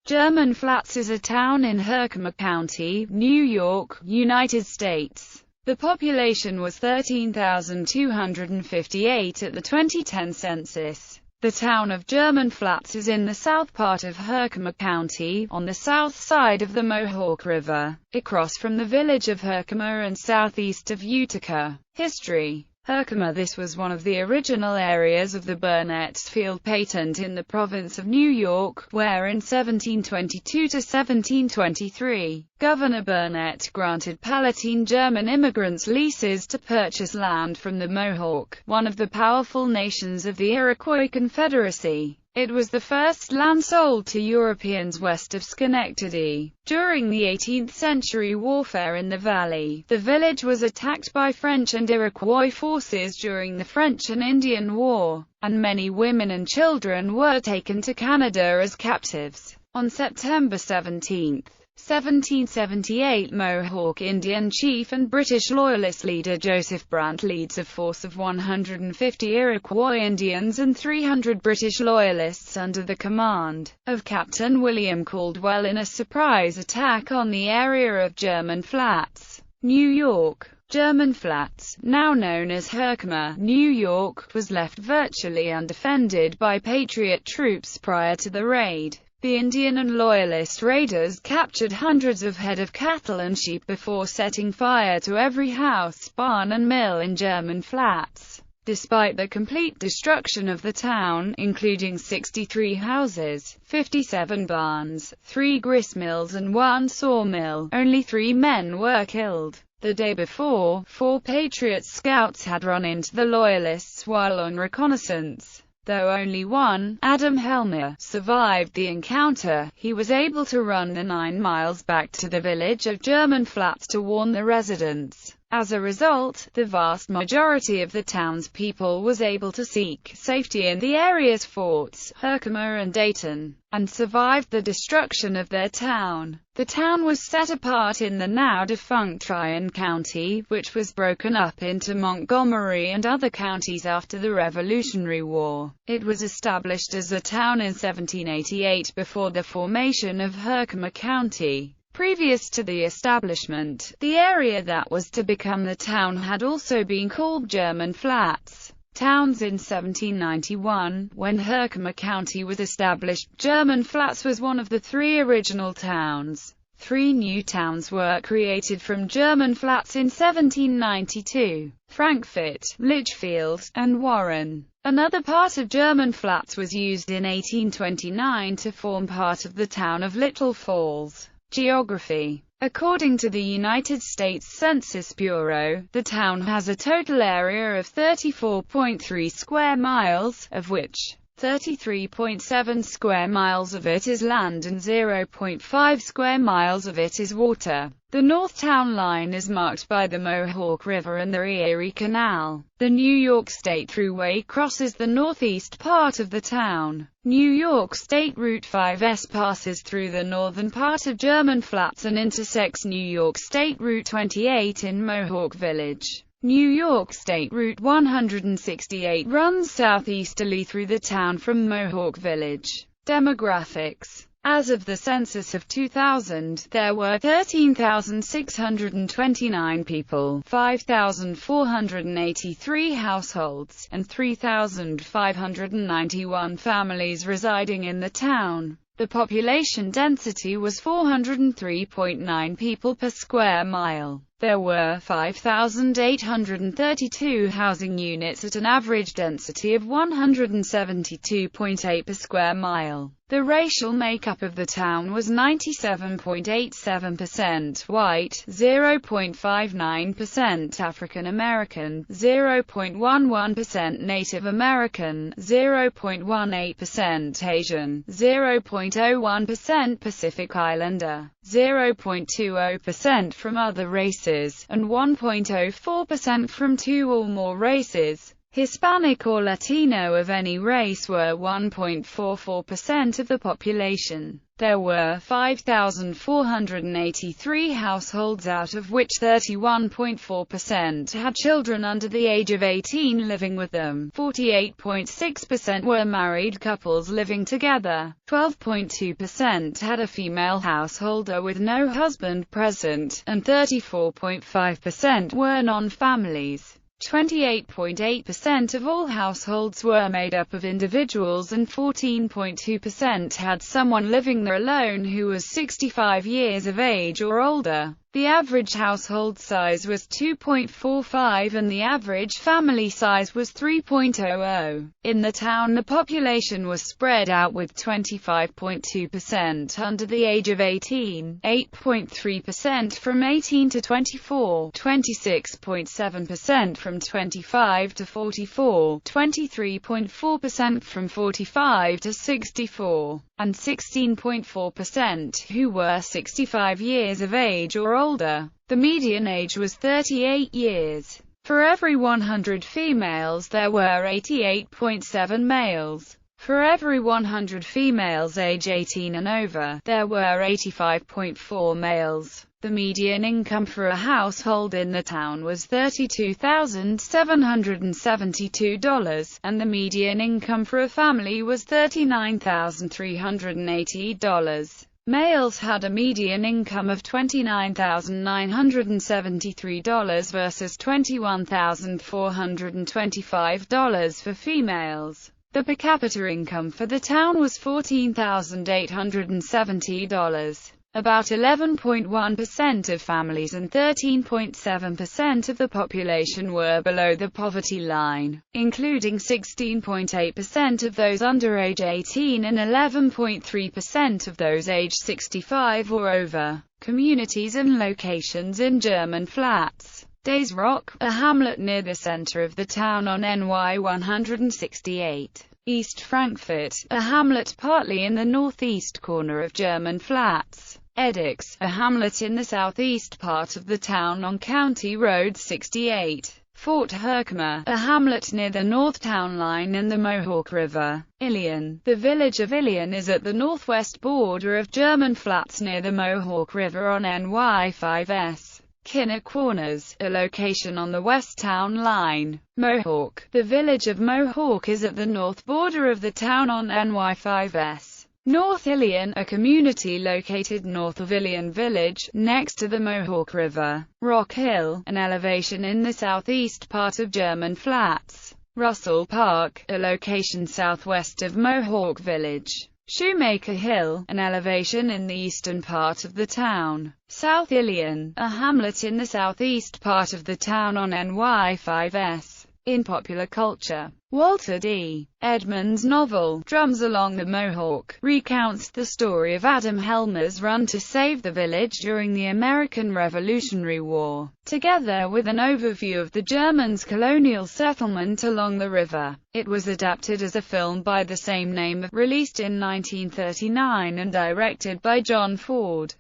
German Flats is a town in Herkimer County, New York, United States. The population was 13,258 at the 2010 census. The town of German Flats is in the south part of Herkimer County, on the south side of the Mohawk River, across from the village of Herkimer and southeast of Utica. History. Herkimer. This was one of the original areas of the Burnett's Field Patent in the province of New York, where in 1722 to 1723, Governor Burnett granted Palatine German immigrants leases to purchase land from the Mohawk, one of the powerful nations of the Iroquois Confederacy. It was the first land sold to Europeans west of Schenectady. During the 18th century warfare in the valley, the village was attacked by French and Iroquois forces during the French and Indian War, and many women and children were taken to Canada as captives. On September 17, 1778, Mohawk Indian chief and British Loyalist leader Joseph Brant leads a force of 150 Iroquois Indians and 300 British Loyalists under the command of Captain William Caldwell in a surprise attack on the area of German Flats, New York. German Flats, now known as Herkimer, New York, was left virtually undefended by Patriot troops prior to the raid. The Indian and Loyalist raiders captured hundreds of head of cattle and sheep before setting fire to every house, barn and mill in German Flats. Despite the complete destruction of the town, including 63 houses, 57 barns, 3 gristmills and 1 sawmill, only 3 men were killed. The day before, 4 Patriot scouts had run into the Loyalists while on reconnaissance. Though only one, Adam Helmer, survived the encounter, he was able to run the 9 miles back to the village of German Flats to warn the residents. As a result, the vast majority of the townspeople was able to seek safety in the area's forts, Herkimer and Dayton, and survived the destruction of their town. The town was set apart in the now-defunct Tryon County, which was broken up into Montgomery and other counties after the Revolutionary War. It was established as a town in 1788 before the formation of Herkimer County. Previous to the establishment, the area that was to become the town had also been called German Flats. Towns in 1791, when Herkimer County was established, German Flats was one of the 3 original towns. 3 new towns were created from German Flats in 1792: Frankfort, Litchfield, and Warren. Another part of German Flats was used in 1829 to form part of the town of Little Falls. Geography. According to the United States Census Bureau, the town has a total area of 34.3 square miles, of which 33.7 square miles of it is land and 0.5 square miles of it is water. The north town line is marked by the Mohawk River and the Erie Canal. The New York State Thruway crosses the northeast part of the town. New York State Route 5S passes through the northern part of German Flats and intersects New York State Route 28 in Mohawk Village. New York State Route 168 runs southeasterly through the town from Mohawk Village. Demographics. As of the census of 2000, there were 13,629 people, 5,483 households, and 3,591 families residing in the town. The population density was 403.9 people per square mile. There were 5,832 housing units at an average density of 172.8 per square mile. The racial makeup of the town was 97.87% white, 0.59% African American, 0.11% Native American, 0.18% Asian, 0.01% Pacific Islander, 0.20% from other races, and 1.04% from 2 or more races. Hispanic or Latino of any race were 1.44% of the population. There were 5,483 households, out of which 31.4% had children under the age of 18 living with them. 48.6% were married couples living together. 12.2% had a female householder with no husband present, and 34.5% were non-families. 28.8% of all households were made up of individuals, and 14.2% had someone living there alone who was 65 years of age or older. The average household size was 2.45 and the average family size was 3.00. In the town, the population was spread out, with 25.2% under the age of 18, 8.3% from 18 to 24, 26.7% from 25 to 44, 23.4% from 45 to 64, and 16.4% who were 65 years of age or older. The median age was 38 years. For every 100 females there were 88.7 males. For every 100 females age 18 and over, there were 85.4 males. The median income for a household in the town was $32,772, and the median income for a family was $39,380. Males had a median income of $29,973 versus $21,425 for females. The per capita income for the town was $14,870. About 11.1% of families and 13.7% of the population were below the poverty line, including 16.8% of those under age 18 and 11.3% of those age 65 or over. Communities and locations in German Flats. Days Rock, a hamlet near the center of the town on NY 168. East Frankfurt, a hamlet partly in the northeast corner of German Flats. Edix, a hamlet in the southeast part of the town on County Road 68. Fort Herkimer, a hamlet near the north town line and the Mohawk River. Ilion, the village of Ilion is at the northwest border of German Flats near the Mohawk River on NY 5S. Kinner Corners, a location on the west town line. Mohawk, the village of Mohawk is at the north border of the town on NY 5S. North Ilion, a community located north of Ilion Village, next to the Mohawk River. Rock Hill, an elevation in the southeast part of German Flats. Russell Park, a location southwest of Mohawk Village. Shoemaker Hill, an elevation in the eastern part of the town. South Ilion, a hamlet in the southeast part of the town on NY 5S. In popular culture, Walter D. Edmonds' novel, Drums Along the Mohawk, recounts the story of Adam Helmer's run to save the village during the American Revolutionary War, together with an overview of the Germans' colonial settlement along the river. It was adapted as a film by the same name, released in 1939 and directed by John Ford.